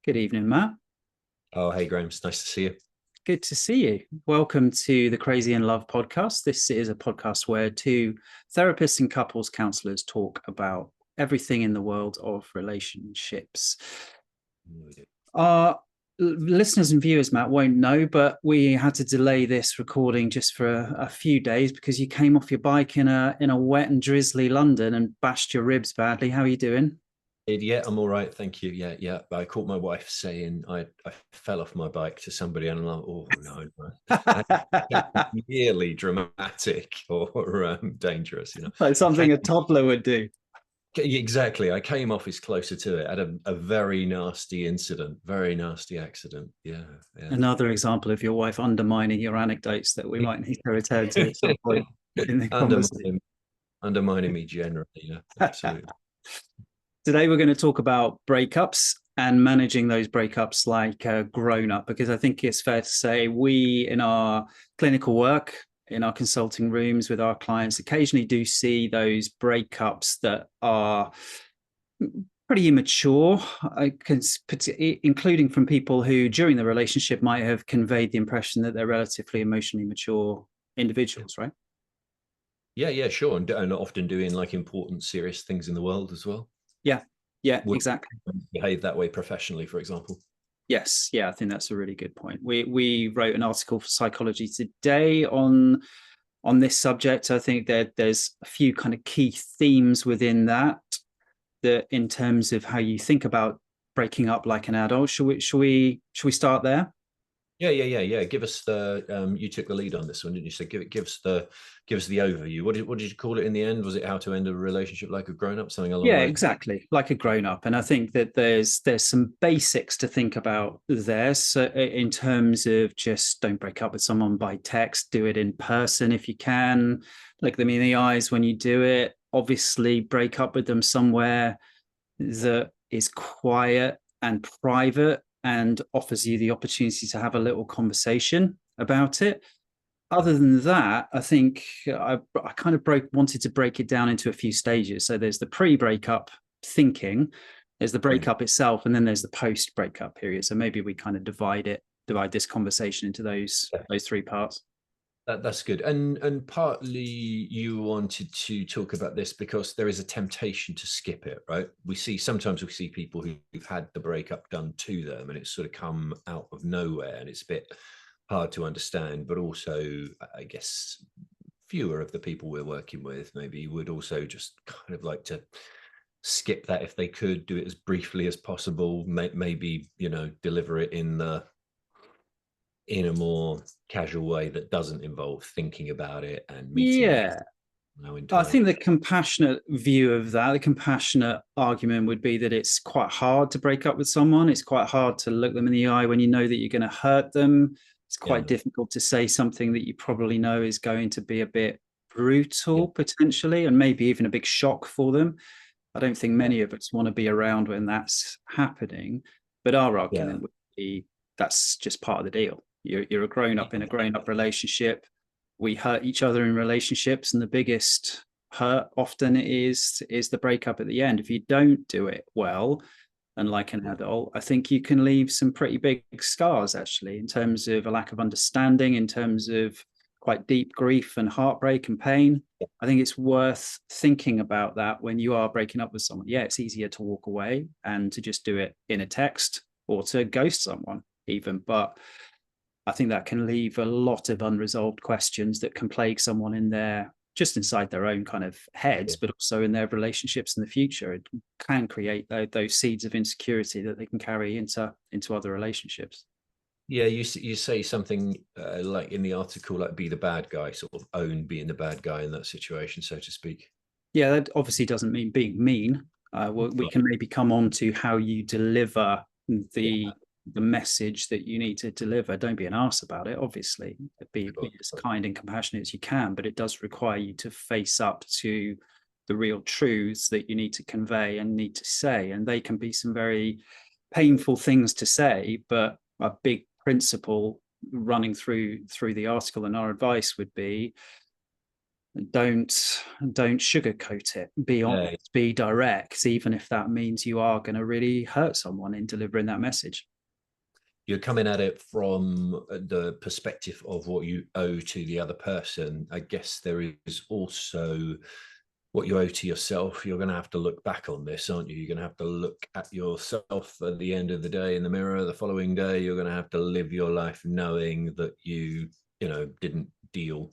Good evening, Matt. Oh, hey, Graham. It's nice to see you. Good to see you. Welcome to the Crazy in Love podcast. This is a podcast where two therapists and couples counselors talk about everything in the world of relationships. Our listeners and viewers, Matt, won't know, but we had to delay this recording just for a few days because you came off your bike in a wet and drizzly London and bashed your ribs badly. How are you doing? Yeah, I'm all right. Thank you. Yeah. I caught my wife saying I fell off my bike to somebody, and I'm like, oh, no, no. And really dramatic or dangerous, Like I came, something a toddler would do. exactly. I came off as closer to it. I had a very nasty incident, very nasty accident. Yeah. Yeah. Another example of your wife undermining your anecdotes that we might need to return to at some point in the conversation. undermining, undermining me generally. Yeah, absolutely. Today, we're going to talk about breakups and managing those breakups like a grown up, because I think it's fair to say we, in our clinical work, in our consulting rooms with our clients, occasionally do see those breakups that are pretty immature, including from people who, during the relationship, might have conveyed the impression that they're relatively emotionally mature individuals, right? Yeah, sure. And often doing like important, serious things in the world as well. Yeah, yeah, Would exactly. behave that way professionally, for example. Yes, yeah, I think that's a really good point. We wrote an article for Psychology Today on this subject. I think that there's a few kind of key themes within that in terms of how you think about breaking up like an adult. Should we start there? Yeah. Give us the you took the lead on this one, didn't you? So give us the overview. What did you call it in the end? Was it how to end a relationship like a grown up, something along Yeah, those? exactly. Like a grown up. And I think that there's some basics to think about there. So in terms of just don't break up with someone by text, do it in person if you can. Look them in the eyes when you do it. Obviously, break up with them somewhere that is quiet and private and offers you the opportunity to have a little conversation about it. Other than that, I think I kind of wanted to break it down into a few stages. So there's the pre-breakup thinking, there's the Mm. breakup itself, and then there's the post-breakup period. So maybe we kind of divide this conversation into Yeah, those three parts. that's good. And partly you wanted to talk about this because there is a temptation to skip it, right? Sometimes we see people who've had the breakup done to them, and it's sort of come out of nowhere, and it's a bit hard to understand. But also, I guess fewer of the people we're working with maybe would also just kind of like to skip that if they could, do it as briefly as possible, maybe deliver it in a more casual way that doesn't involve thinking about it and meeting again Yeah, in I time. think the compassionate view of that, the compassionate argument would be that it's quite hard to break up with someone. It's quite hard to look them in the eye when you know that you're going to hurt them. It's Yeah, quite difficult to say something that you probably know is going to be a bit brutal yeah, potentially, and maybe even a big shock for them. I don't think yeah, many of us want to be around when that's happening, but our yeah, argument would be that's just part of the deal. You're a grown up in a grown up relationship. We hurt each other in relationships, and the biggest hurt often is the breakup at the end. If you don't do it well and like an adult, I think you can leave some pretty big scars actually, in terms of a lack of understanding, in terms of quite deep grief and heartbreak and pain. I think it's worth thinking about that when you are breaking up with someone. Yeah, it's easier to walk away and to just do it in a text or to ghost someone even, but I think that can leave a lot of unresolved questions that can plague someone in their just inside their own kind of heads, yeah. but also in their relationships in the future. It can create those seeds of insecurity that they can carry into other relationships. Yeah, you say something like in the article, like be the bad guy, sort of own being the bad guy in that situation, so to speak. Yeah, that obviously doesn't mean being mean. We Right. can maybe come on to how you deliver Yeah, the message that you need to deliver. Don't be an arse about it. Obviously, be as sure. kind and compassionate as you can, but it does require you to face up to the real truths that you need to convey and need to say. And they can be some very painful things to say, but a big principle running through the article and our advice would be Don't sugarcoat it. Be Yeah, honest, be direct, even if that means you are going to really hurt someone in delivering that message. you're coming at it from the perspective of what you owe to the other person. I guess there is also what you owe to yourself. You're going to have to look back on this, aren't you? You're going to have to look at yourself at the end of the day in the mirror. The following day, you're going to have to live your life knowing that you know, didn't deal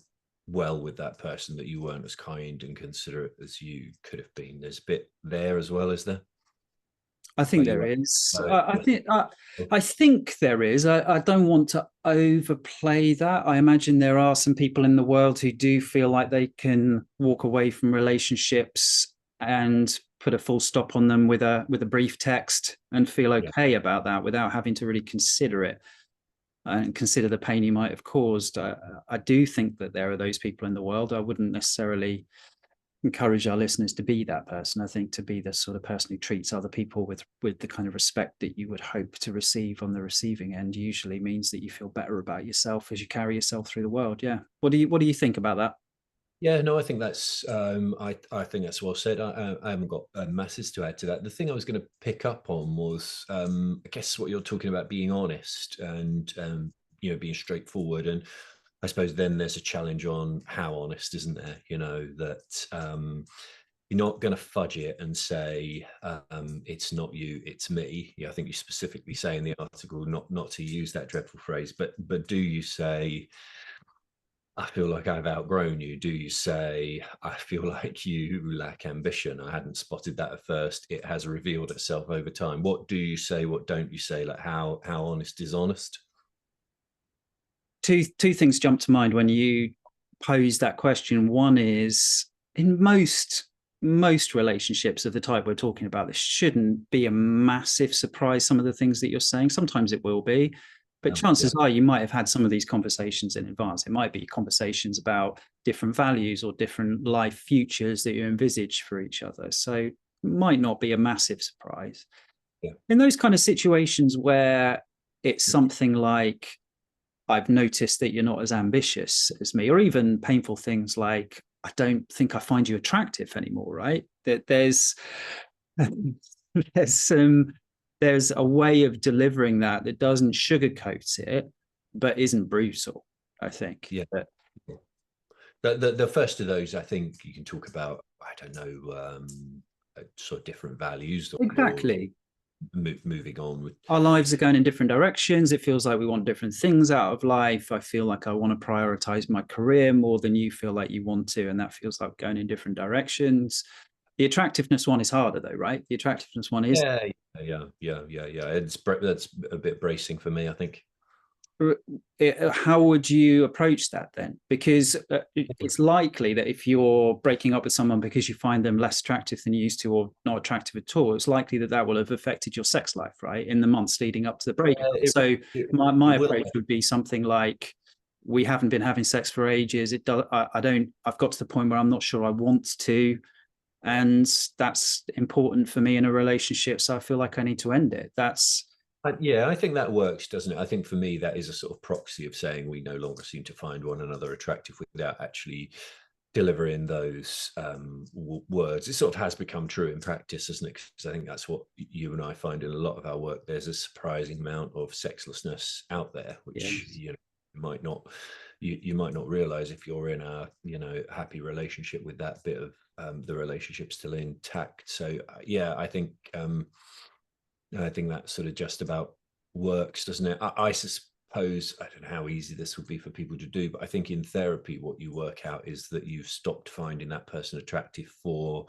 well with that person, that you weren't as kind and considerate as you could have been. There's a bit there as well, is there? I Where think you there are. is. I think there is. I don't want to overplay that. I imagine there are some people in the world who do feel like they can walk away from relationships and put a full stop on them with a brief text and feel Yeah. okay about that without having to really consider it and consider the pain you might have caused. I do think that there are those people in the world. I wouldn't necessarily encourage our listeners to be that person. I think to be the sort of person who treats other people with the kind of respect that you would hope to receive on the receiving end usually means that you feel better about yourself as you carry yourself through the world. Yeah. What do you think about that? Yeah, no, I think that's I think that's well said. I haven't got masses to add to that. The thing I was going to pick up on was I guess what you're talking about, being honest and you know, being straightforward. And I suppose then there's a challenge on how honest, isn't there? You know, that you're not going to fudge it and say it's not you, it's me. Yeah, I think you specifically say in the article not to use that dreadful phrase, but do you say, I feel like I've outgrown you? Do you say, I feel like you lack ambition? I hadn't spotted that at first. It has revealed itself over time. What do you say? What don't you say? Like how honest is honest? Two things jump to mind when you pose that question. One is in most relationships of the type we're talking about, this shouldn't be a massive surprise, some of the things that you're saying. Sometimes it will be, but Yeah, chances are you might have had some of these conversations in advance. It might be conversations about different values or different life futures that you envisage for each other. So it might not be a massive surprise. yeah, In those kind of situations where it's something like, I've noticed that you're not as ambitious as me, or even painful things like, I don't think I find you attractive anymore, right? That there's some there's a way of delivering that doesn't sugarcoat it, but isn't brutal, I think. yeah. But The first of those, I think you can talk about. I don't know, sort of different values or exactly. moving on with. Our lives are going in different directions. It feels like we want different things out of life. I feel like I want to prioritize my career more than you feel like you want to. And that feels like going in different directions. The attractiveness one is harder, though, right? The attractiveness one is Yeah, yeah. That's a bit bracing for me, I think. how would you approach that then? Because it's likely that if you're breaking up with someone because you find them less attractive than you used to or not attractive at all, it's likely that will have affected your sex life, right, in the months leading up to the breakup. So It my will. approach would be something like, we haven't been having sex for ages. I've got to the point where I'm not sure I want to, and that's important for me in a relationship, so I feel like I need to end it. That's Yeah, I think that works, doesn't it? I think for me, that is a sort of proxy of saying we no longer seem to find one another attractive without actually delivering those words. It sort of has become true in practice, isn't it? Because I think that's what you and I find in a lot of our work. There's a surprising amount of sexlessness out there, yeah. which might not you might not realize if you're in a happy relationship with that bit of the relationship still intact. So yeah, I think that sort of just about works, doesn't it? I suppose, I don't know how easy this would be for people to do, but I think in therapy, what you work out is that you've stopped finding that person attractive for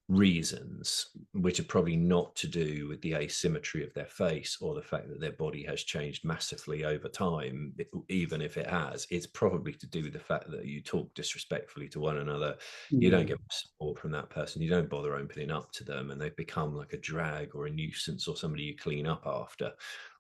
reasons which are probably not to do with the asymmetry of their face or the fact that their body has changed massively over time. Even if it has, it's probably to do with the fact that you talk disrespectfully to one another, you don't Mm. get support from that person, you don't bother opening up to them, and they've become like a drag or a nuisance or somebody you clean up after,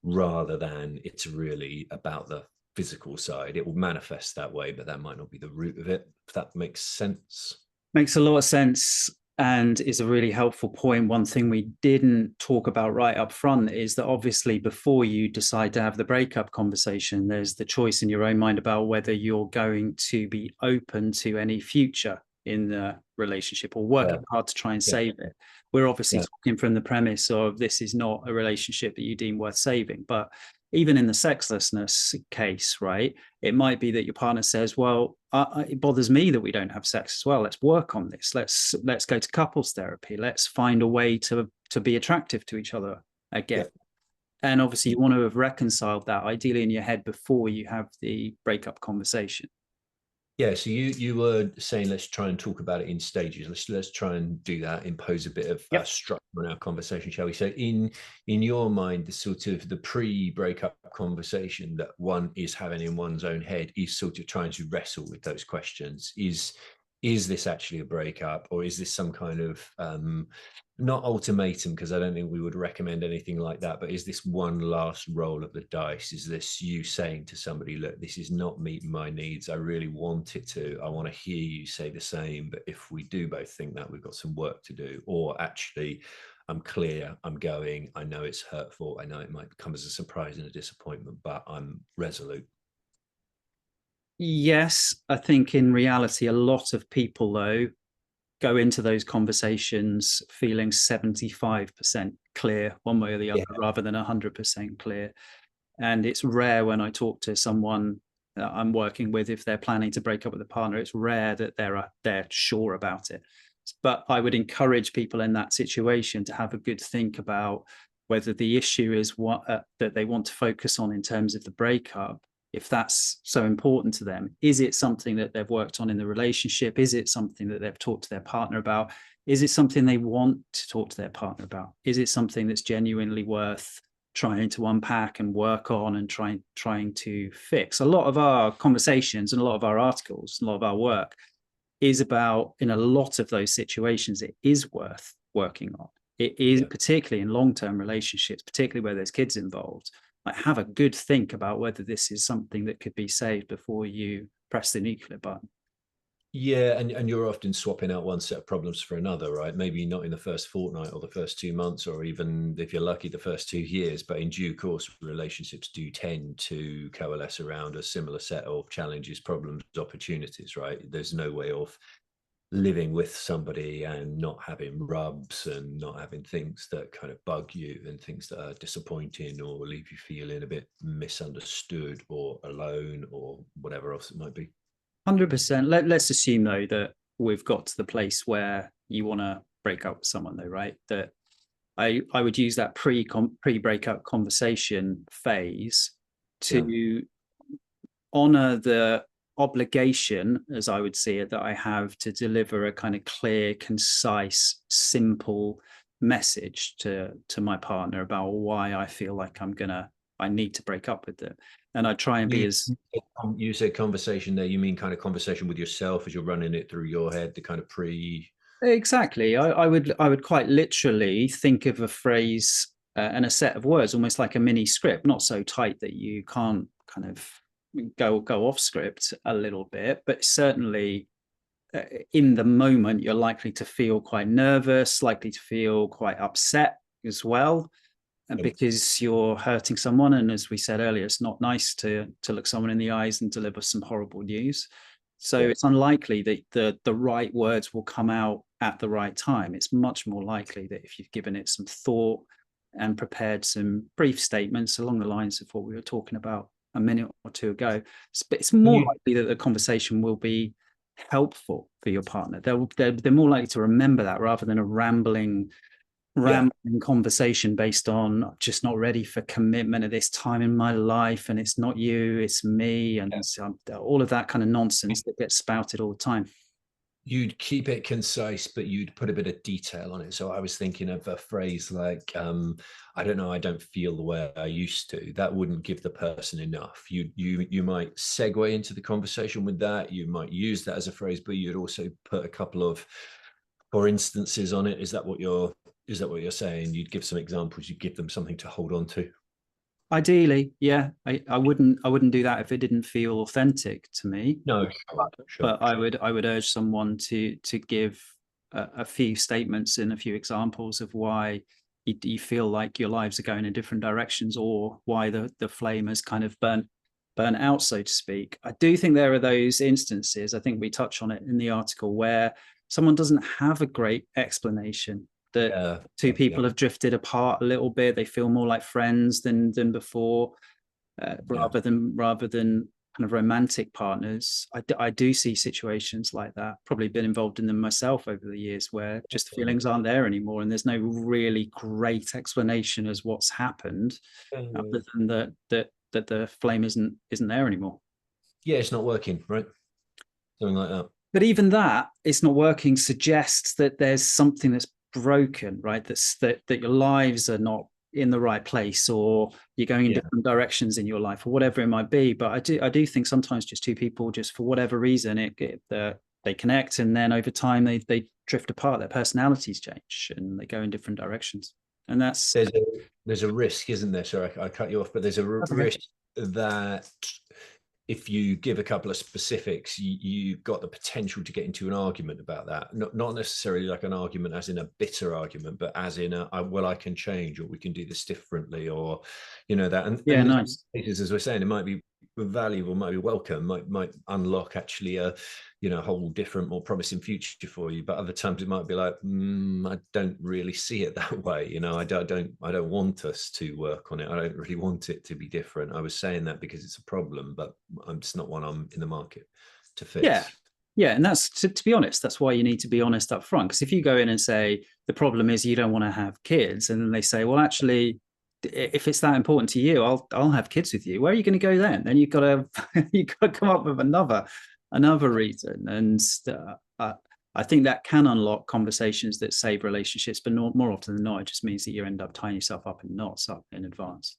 rather than it's really about the physical side. It will manifest that way, but that might not be the root of it, if that makes sense. Makes a lot of sense. and is a really helpful point. One thing we didn't talk about right up front is that obviously before you decide to have the breakup conversation, there's the choice in your own mind about whether you're going to be open to any future in the relationship or working hard to try and Yeah. save it. We're obviously Yeah. talking from the premise of this is not a relationship that you deem worth saving. But even in the sexlessness case, right, it might be that your partner says, well, it bothers me that we don't have sex as well. Let's work on this. Let's go to couples therapy. Let's find a way to be attractive to each other again. Yeah. And obviously you want to have reconciled that ideally in your head before you have the breakup conversation. Yeah, so you were saying let's try and talk about it in stages. Let's try and do that, impose a bit of Yep. structure on our conversation, shall we? So in your mind, the sort of the pre-breakup conversation that one is having in one's own head is sort of trying to wrestle with those questions. Is this actually a breakup, or is this some kind of not ultimatum, because I don't think we would recommend anything like that, but is this one last roll of the dice? Is this you saying to somebody, look, this is not meeting my needs, I really want it to, I want to hear you say the same, but if we do both think that, we've got some work to do? Or actually, I'm clear, I'm going, I know it's hurtful, I know it might come as a surprise and a disappointment, but I'm resolute? Yes, I think in reality, a lot of people though go into those conversations feeling 75% clear one way or the other, rather than 100% clear. And it's rare when I talk to someone that I'm working with, if they're planning to break up with a partner, it's rare that they're sure about it. But I would encourage people in that situation to have a good think about whether the issue is what that they want to focus on in terms of the breakup. If that's so important to them, is it something that they've worked on in the relationship? Is it something that they've talked to their partner about? Is it something they want to talk to their partner about? Is it something that's genuinely worth trying to unpack and work on and trying to fix? A lot of our conversations and a lot of our articles, a lot of our work is about, in a lot of those situations, it is worth working on. It is, particularly in long-term relationships, particularly where there's kids involved. Like, have a good think about whether this is something that could be saved before you press the nuclear button. Yeah, and you're often swapping out one set of problems for another, right? Maybe not in the first fortnight or the first 2 months, or even if you're lucky, the first 2 years, but in due course, relationships do tend to coalesce around a similar set of challenges, problems, opportunities, right? There's no way of living with somebody and not having rubs and not having things that kind of bug you and things that are disappointing or leave you feeling a bit misunderstood or alone or whatever else it might be. 100%. Let's assume though that we've got to the place where you want to break up with someone though, right? That I would use that pre-breakup conversation phase to honor the obligation, as I would see it, that I have to deliver a kind of clear, concise, simple message to my partner about why I feel like I need to break up with them. And I try and be as You said conversation there, you mean kind of conversation with yourself as you're running it through your head, the kind of pre. exactly. I would quite literally think of a phrase and a set of words, almost like a mini script, not so tight that you can't kind of go off script a little bit, but certainly in the moment you're likely to feel quite nervous, likely to feel quite upset as well, because you're hurting someone. And as we said earlier, it's not nice to look someone in the eyes and deliver some horrible news. So Yeah. it's unlikely that the right words will come out at the right time. It's much more likely that if you've given it some thought and prepared some brief statements along the lines of what we were talking about a minute or two ago, it's more likely that the conversation will be helpful for your partner. They're more likely to remember that rather than a rambling conversation based on just not ready for commitment at this time in my life, and it's not you, it's me, and all of that kind of nonsense that gets spouted all the time. You'd keep it concise, but you'd put a bit of detail on it. So I was thinking of a phrase like, I don't know, I don't feel the way I used to. That wouldn't give the person enough. You might segue into the conversation with that. You might use that as a phrase, but you'd also put a couple of for instances on it. Is that what you're saying? You'd give some examples, you'd give them something to hold on to. Ideally, yeah. I wouldn't do that if it didn't feel authentic to me. No, But I would urge someone to give a few statements and a few examples of why you feel like your lives are going in different directions, or why the flame has kind of burnt out, so to speak. I do think there are those instances, I think we touch on it in the article, where someone doesn't have a great explanation, that two people have drifted apart a little bit, they feel more like friends than before, rather than kind of romantic partners. I do see situations like that, probably been involved in them myself over the years, where just the feelings aren't there anymore, and there's no really great explanation as what's happened, other than that the flame isn't there anymore. Yeah, it's not working, right? Something like that. But even that, it's not working, suggests that there's something that's broken, right? That your lives are not in the right place, or you're going in different directions in your life, or whatever it might be. But I do think sometimes just two people, just for whatever reason, they connect, and then over time they drift apart. Their personalities change, and they go in different directions. And that's there's a risk, isn't there? Sorry, I cut you off, but there's a risk that if you give a couple of specifics, you've got the potential to get into an argument about that. Not necessarily like an argument as in a bitter argument, but as in well, I can change, or we can do this differently, or that. And nice. As we're saying, it might be valuable, might be welcome, might unlock actually a whole different, more promising future for you. But other times it might be like, I don't really see it that way. I don't want us to work on it. I don't really want it to be different. I was saying that because it's a problem, but I'm just not one I'm in the market to fix. Yeah, and that's to be honest, that's why you need to be honest up front. Because if you go in and say the problem is you don't want to have kids, and then they say, well, actually, if it's that important to you, I'll have kids with you. Where are you going to go then? Then you've got to come up with another reason. And I think that can unlock conversations that save relationships, but more often than not, it just means that you end up tying yourself up in knots up in advance.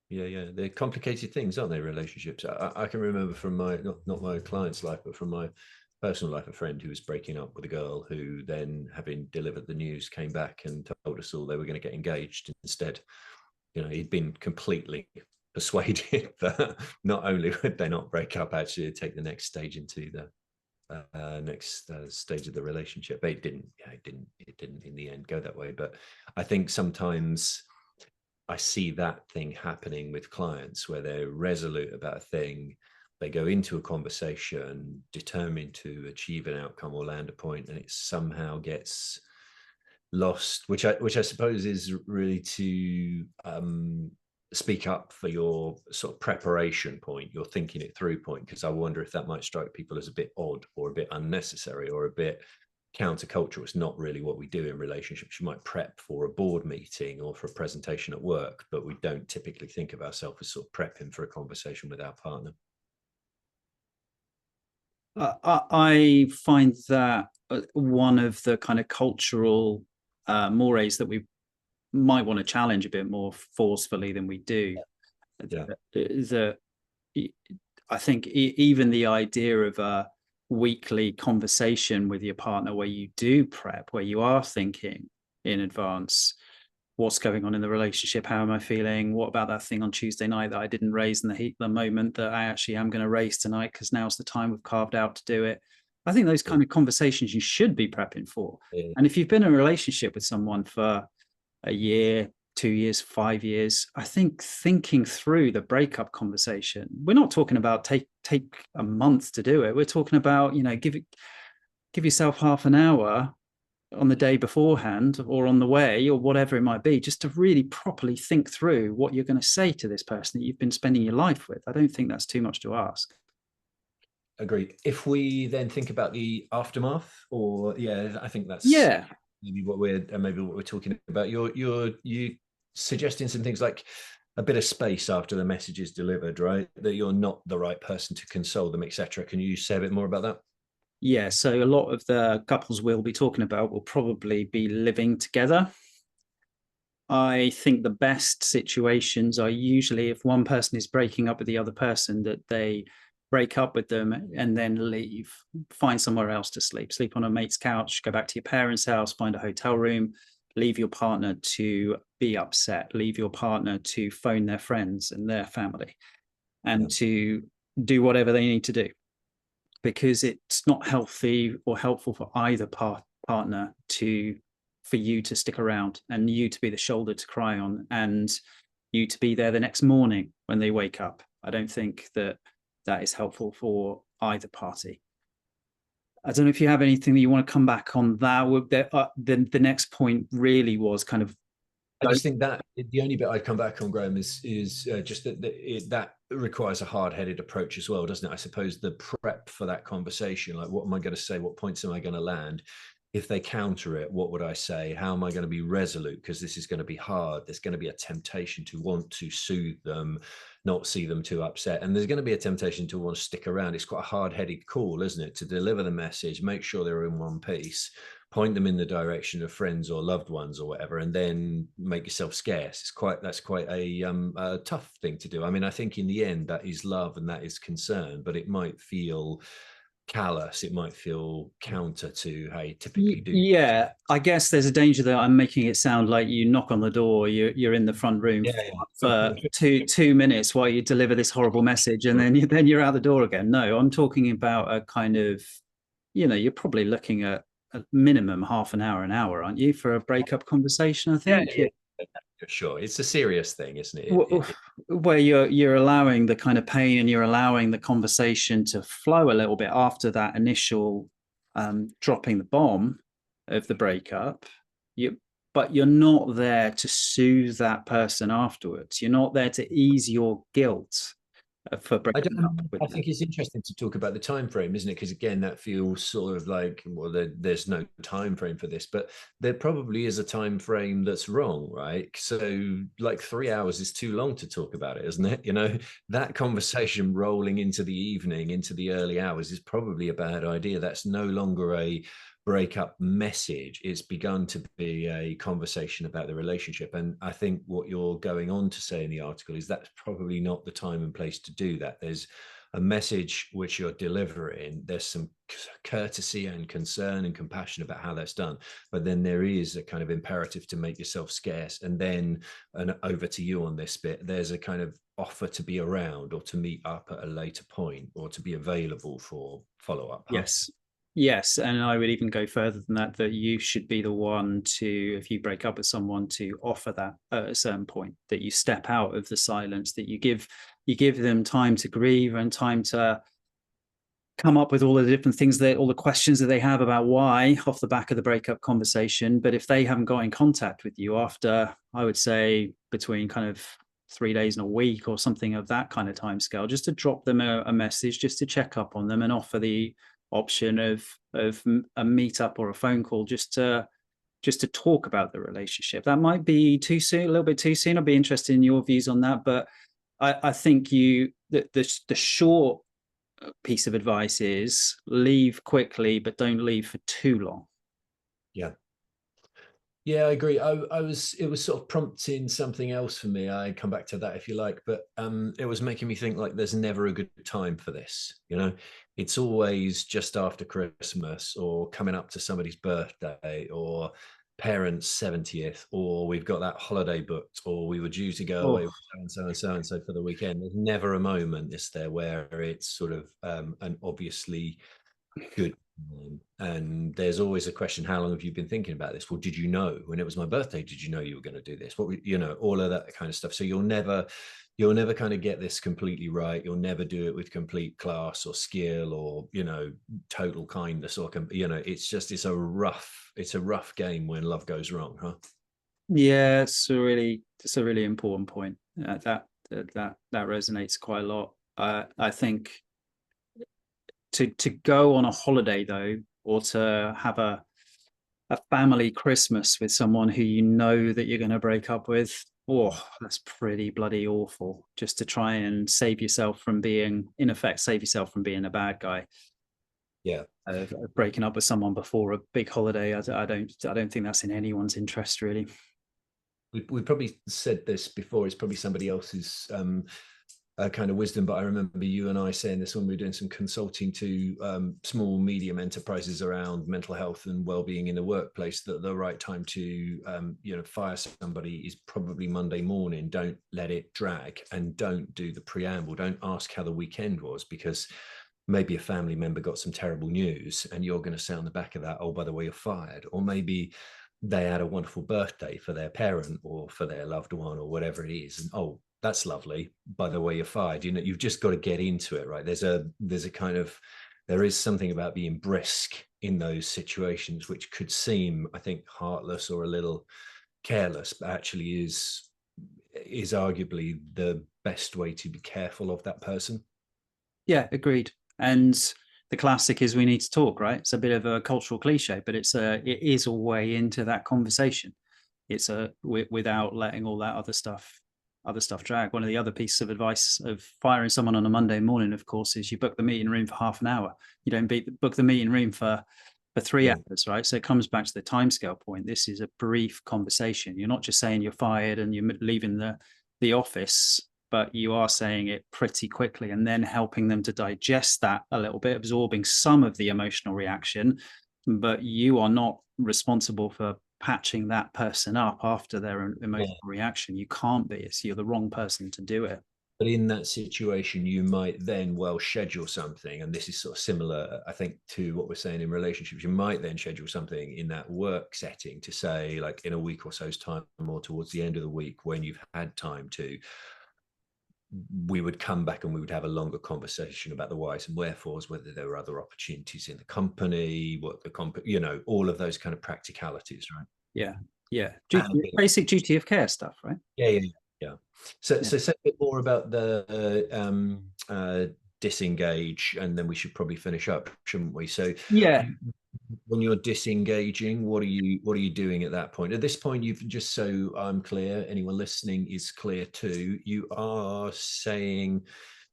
Yeah, they're complicated things, aren't they? Relationships. I can remember from my not my client's life, but from my personal life, a friend who was breaking up with a girl who then, having delivered the news, came back and told us all they were going to get engaged instead. He'd been completely persuaded that not only would they not break up, actually take the next stage into the next stage of the relationship. But it didn't in the end go that way. But I think sometimes I see that thing happening with clients where they're resolute about a thing. They go into a conversation determined to achieve an outcome or land a point, and it somehow gets lost, which I suppose is really to speak up for your sort of preparation point, your thinking it through point, because I wonder if that might strike people as a bit odd or a bit unnecessary or a bit countercultural. It's not really what we do in relationships. You might prep for a board meeting or for a presentation at work, but we don't typically think of ourselves as sort of prepping for a conversation with our partner. I find that one of the kind of cultural mores that we might want to challenge a bit more forcefully than we do. I think even the idea of a weekly conversation with your partner where you do prep, where you are thinking in advance, what's going on in the relationship, how am I feeling, what about that thing on Tuesday night that I didn't raise in the heat of the moment that I actually am going to raise tonight because now's the time we've carved out to do it. I think those kind of conversations you should be prepping for. And if you've been in a relationship with someone for a year, 2 years, 5 years, I think thinking through the breakup conversation, we're not talking about take a month to do it. We're talking about, give yourself half an hour on the day beforehand or on the way or whatever it might be, just to really properly think through what you're going to say to this person that you've been spending your life with. I don't think that's too much to ask. Agreed. If we then think about the aftermath, or I think that's maybe what we're talking about. You suggesting some things like a bit of space after the message is delivered, right? That you're not the right person to console them, etc. Can you say a bit more about that? Yeah, so a lot of the couples we'll be talking about will probably be living together. I think the best situations are usually if one person is breaking up with the other person, that they break up with them and then leave, find somewhere else to sleep on a mate's couch, go back to your parents' house, find a hotel room, leave your partner to be upset, leave your partner to phone their friends and their family and to do whatever they need to do, because it's not healthy or helpful for either partner for you to stick around, and you to be the shoulder to cry on, and you to be there the next morning when they wake up. I don't think that is helpful for either party. I don't know if you have anything that you want to come back on that. The next point really was kind of. I just think that the only bit I'd come back on, Graham, is just that requires a hard-headed approach as well, doesn't it? I suppose the prep for that conversation, like what am I going to say? What points am I going to land? If they counter it, what would I say? How am I going to be resolute? Because this is going to be hard. There's going to be a temptation to want to soothe them, not see them too upset. And there's going to be a temptation to want to stick around. It's quite a hard-headed call, isn't it? To deliver the message, make sure they're in one piece, point them in the direction of friends or loved ones or whatever, and then make yourself scarce. That's quite a tough thing to do. I mean, I think in the end that is love and that is concern, but it might feel callous. It might feel counter to how you typically do. Yeah, I guess there's a danger that I'm making it sound like you knock on the door, you're in the front room for 2 minutes while you deliver this horrible message, and then you're out the door again. No, I'm talking about a kind of, you're probably looking at a minimum half an hour, aren't you, for a breakup conversation? I think. Yeah. Sure, it's a serious thing, isn't it? Where you're allowing the kind of pain, and you're allowing the conversation to flow a little bit after that initial dropping the bomb of the breakup. But you're not there to soothe that person afterwards. You're not there to ease your guilt for breaking up with I think it's interesting to talk about the time frame, isn't it? Because again, that feels sort of like, well, there's no time frame for this, but there probably is a time frame that's wrong, right? So like 3 hours is too long to talk about it, isn't it? That conversation rolling into the evening, into the early hours is probably a bad idea. That's no longer a breakup message. It's begun to be a conversation about the relationship. And I think what you're going on to say in the article is that's probably not the time and place to do that. There's a message which you're delivering. There's some courtesy and concern and compassion about how that's done. But then there is a kind of imperative to make yourself scarce. And then, and over to you on this bit, there's a kind of offer to be around or to meet up at a later point or to be available for follow-up. Yes, and I would even go further than that, that you should be the one to, if you break up with someone, to offer that at a certain point, that you step out of the silence, that you give them time to grieve and time to come up with all the different things, all the questions that they have about why off the back of the breakup conversation. But if they haven't got in contact with you after, I would say, between kind of 3 days and a week or something of that kind of timescale, just to drop them a message, just to check up on them and offer the option of a meetup or a phone call, just to talk about the relationship. That might be too soon, a little bit too soon. I'd be interested in your views on that, but I think the short piece of advice is leave quickly, but don't leave for too long. Yeah, I agree. It was sort of prompting something else for me. I come back to that if you like, but it was making me think like there's never a good time for this. It's always just after Christmas or coming up to somebody's birthday or parents' 70th, or we've got that holiday booked, or we were due to go away with so and so and so and so for the weekend. There's never a moment, is there, where it's sort of an obviously good. And there's always a question, how long have you been thinking about this? Well, did you know when it was my birthday? Did you know you were going to do this? All of that kind of stuff. So you'll never kind of get this completely right. You'll never do it with complete class or skill or total kindness or it's a rough game when love goes wrong, huh? Yeah, it's a really important point. That resonates quite a lot. I think to go on a holiday though, or to have a family Christmas with someone who that you're going to break up with, that's pretty bloody awful. Just to try and save yourself from being a bad guy. Yeah. Breaking up with someone before a big holiday, I don't think that's in anyone's interest, really. We probably said this before. It's probably somebody else's kind of wisdom, but I remember you and I saying this when we were doing some consulting to small, medium enterprises around mental health and well-being in the workplace, that the right time to fire somebody is probably Monday morning. Don't let it drag, and don't do the preamble. Don't ask how the weekend was, because maybe a family member got some terrible news and you're going to say on the back of that, oh, by the way, you're fired. Or maybe they had a wonderful birthday for their parent or for their loved one or whatever it is. And oh, that's lovely. By the way, you're fired. You know, you've just got to get into it, right? There's a kind of, there is something about being brisk in those situations, which could seem, I think, heartless or a little careless, but actually is arguably the best way to be careful of that person. Yeah, agreed. And the classic is we need to talk, right? It's a bit of a cultural cliche, but it is a way into that conversation. It's without letting all that other stuff drag. One of the other pieces of advice of firing someone on a Monday morning, of course, is you book the meeting room for half an hour. You don't book the meeting room for 3 hours, right? So it comes back to the timescale point. This is a brief conversation. You're not just saying you're fired and you're leaving the office, but you are saying it pretty quickly and then helping them to digest that a little bit, absorbing some of the emotional reaction. But you are not responsible for patching that person up after their emotional reaction. You can't be. You're the wrong person to do it. But in that situation, you might then well schedule something. And this is sort of similar, I think, to what we're saying in relationships. You might then schedule something in that work setting to say, like in a week or so's time, or towards the end of the week when you've had time to, we would come back and we would have a longer conversation about the whys and wherefores, whether there were other opportunities in the company, what the company, you know, all of those kind of practicalities, right? Yeah. Basic duty of care stuff, right? Yeah. So say a bit more about the disengage, and then we should probably finish up, shouldn't we? So when you're disengaging, what are you doing at that point? At this point, you've, just so I'm clear, anyone listening is clear too, you are saying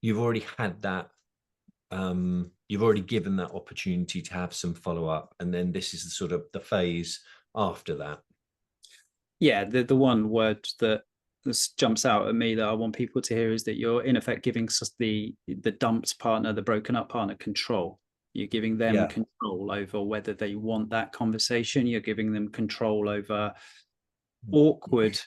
you've already had that, you've already given that opportunity to have some follow-up, and then this is the sort of the phase after that. Yeah, the one word that jumps out at me that I want people to hear is that you're in effect giving the dumped partner, the broken up partner, control. You're giving them control over whether they want that conversation. You're giving them control over awkward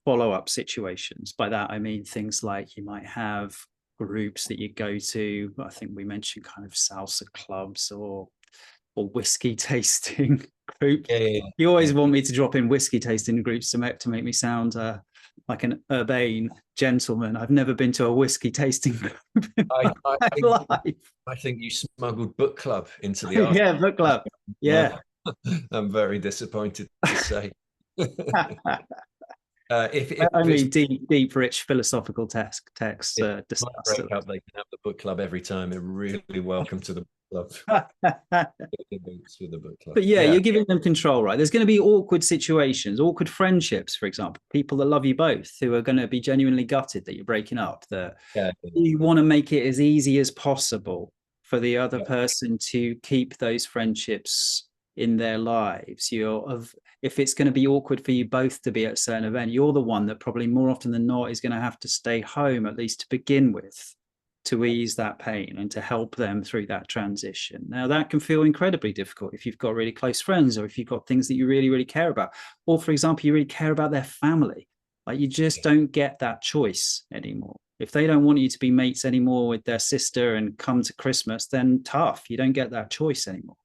follow-up situations. By that, I mean things like you might have groups that you go to. I think we mentioned kind of salsa clubs or whiskey tasting group. You always want me to drop in whiskey tasting groups to make me sound like an urbane gentleman. I've never been to a whiskey tasting group in my life. I think you smuggled book club into the yeah, book club. Yeah. I'm very disappointed to say. If only deep, rich philosophical texts discussed. Break up, they can have the book club every time. They're really welcome to the book club. But yeah, you're giving them control, right? There's going to be awkward situations, awkward friendships, for example, people that love you both who are going to be genuinely gutted that you're breaking up. That you want to make it as easy as possible for the other person to keep those friendships in their lives. If it's going to be awkward for you both to be at a certain event, you're the one that probably more often than not is going to have to stay home, at least to begin with, to ease that pain and to help them through that transition. Now, that can feel incredibly difficult if you've got really close friends, or if you've got things that you really, really care about. Or, for example, you really care about their family. Like, you just don't get that choice anymore. If they don't want you to be mates anymore with their sister and come to Christmas, then tough. You don't get that choice anymore.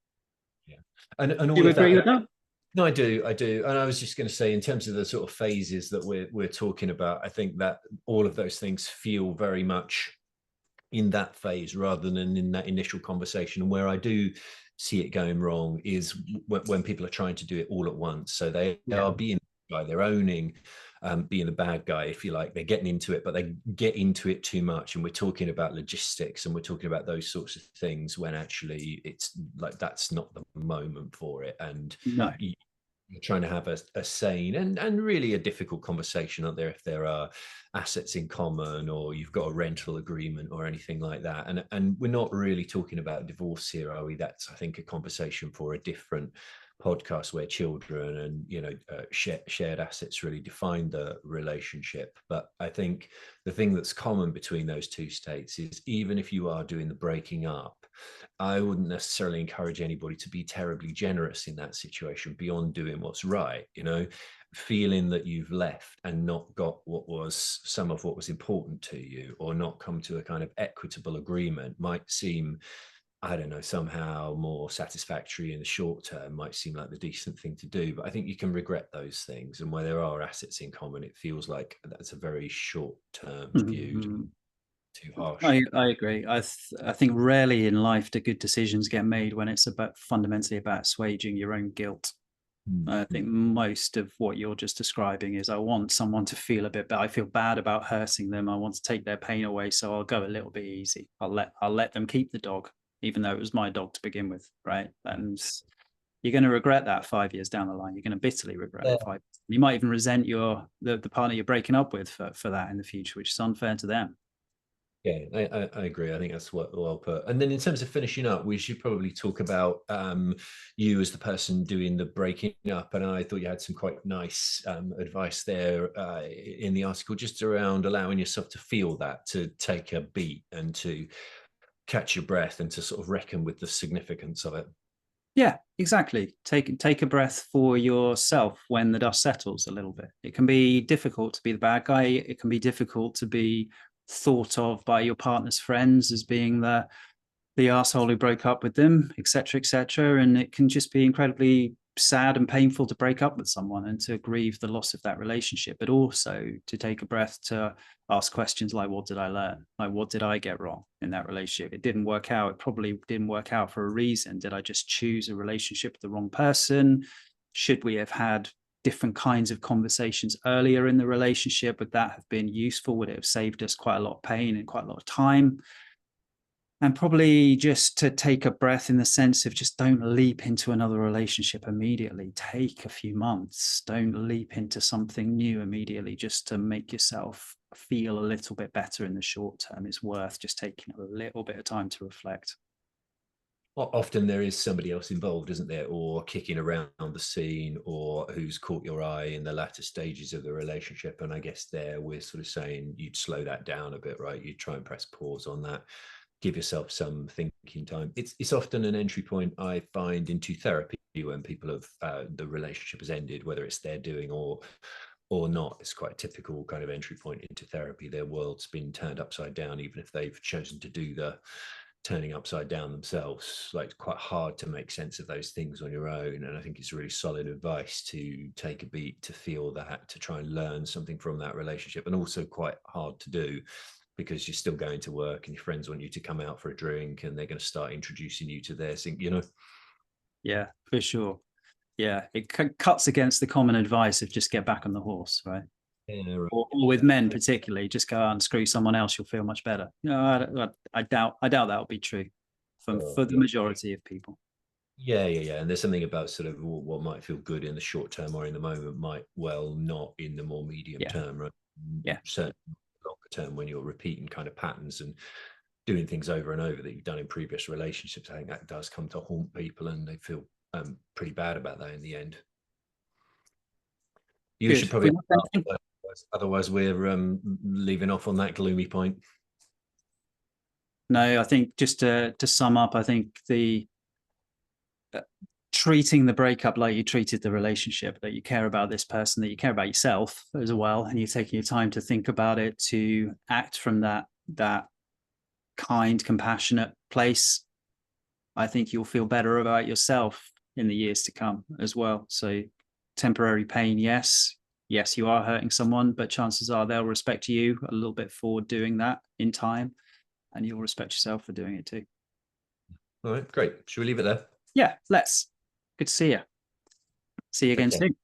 Yeah. And all do you agree with that? No, I do. And I was just going to say, in terms of the sort of phases that we're talking about, I think that all of those things feel very much in that phase rather than in that initial conversation. And where I do see it going wrong is when people are trying to do it all at once. So they are being they're owning being the bad guy, if you like. They're getting into it, but they get into it too much. And we're talking about logistics and we're talking about those sorts of things when actually it's like that's not the moment for it. And you're trying to have a sane and really a difficult conversation out there if there are assets in common or you've got a rental agreement or anything like that. And we're not really talking about divorce here, are we? That's, I think, a conversation for a different podcast where children and shared assets really define the relationship. But I think the thing that's common between those two states is, even if you are doing the breaking up, I wouldn't necessarily encourage anybody to be terribly generous in that situation beyond doing what's right. Feeling that you've left and not got some of what was important to you, or not come to a kind of equitable agreement, might seem I don't know, somehow more satisfactory in the short term might seem like the decent thing to do. But I think you can regret those things. And where there are assets in common, it feels like that's a very short term view, Mhm. too harsh. I agree. I think rarely in life do good decisions get made when it's about fundamentally about assuaging your own guilt. I think most of what you're just describing is I want someone to feel a bit bad. I feel bad about hurting them. I want to take their pain away, so I'll go a little bit easy. I'll let them keep the dog, even though it was my dog to begin with, right? And you're going to regret that 5 years down the line. You're going to bitterly regret Yeah. it. You might even resent the partner you're breaking up with for that in the future, which is unfair to them. Yeah, I agree. I think that's well put. And then in terms of finishing up, we should probably talk about you as the person doing the breaking up. And I thought you had some quite nice advice there in the article, just around allowing yourself to feel that, to take a beat and to catch your breath and to sort of reckon with the significance of it. Yeah, exactly. Take a breath for yourself when the dust settles a little bit. It can be difficult to be the bad guy. It can be difficult to be thought of by your partner's friends as being the asshole who broke up with them, etc., etc. And it can just be incredibly sad and painful to break up with someone and to grieve the loss of that relationship, but also to take a breath to ask questions like, what did I learn? Like, what did I get wrong in that relationship? It didn't work out. It probably didn't work out for a reason. Did I just choose a relationship with the wrong person? Should we have had different kinds of conversations earlier in the relationship? Would that have been useful? Would it have saved us quite a lot of pain and quite a lot of time? And probably just to take a breath in the sense of just don't leap into another relationship immediately. Take a few months. Don't leap into something new immediately just to make yourself feel a little bit better in the short term. It's worth just taking a little bit of time to reflect. Often there is somebody else involved, isn't there, or kicking around the scene, or who's caught your eye in the latter stages of the relationship. And I guess there we're sort of saying you'd slow that down a bit, right? You'd try and press pause on that, give yourself some thinking time. It's often an entry point I find into therapy when people have the relationship has ended, whether it's their doing or not. It's quite a typical kind of entry point into therapy. Their world's been turned upside down, even if they've chosen to do the turning upside down themselves. Like, it's quite hard to make sense of those things on your own. And I think it's really solid advice to take a beat, to feel that, to try and learn something from that relationship, and also quite hard to do because you're still going to work and your friends want you to come out for a drink and they're going to start introducing you to their thing, you know? Yeah, for sure. Yeah, it cuts against the common advice of just get back on the horse, right? Yeah, right. Or with men particularly, just go out and screw someone else, you'll feel much better. I doubt that'll be true for the Yeah. majority of people. Yeah. And there's something about sort of what might feel good in the short term or in the moment might well not in the more medium Yeah, term, right? yeah. Certainly longer term, when you're repeating kind of patterns and doing things over and over that you've done in previous relationships, I think that does come to haunt people and they feel pretty bad about that in the end. You Good. should Have we probably, left anything? otherwise we're leaving off on that gloomy point. No, I think just to sum up, I think the treating the breakup like you treated the relationship, that you care about this person, that you care about yourself as well, and you're taking your time to think about it, to act from that kind, compassionate place. I think you'll feel better about yourself in the years to come as well. So temporary pain, yes. Yes, you are hurting someone, but chances are they'll respect you a little bit for doing that in time, and you'll respect yourself for doing it too. All right, great. Should we leave it there? Yeah, let's. Good to see you. See you Take again care. soon.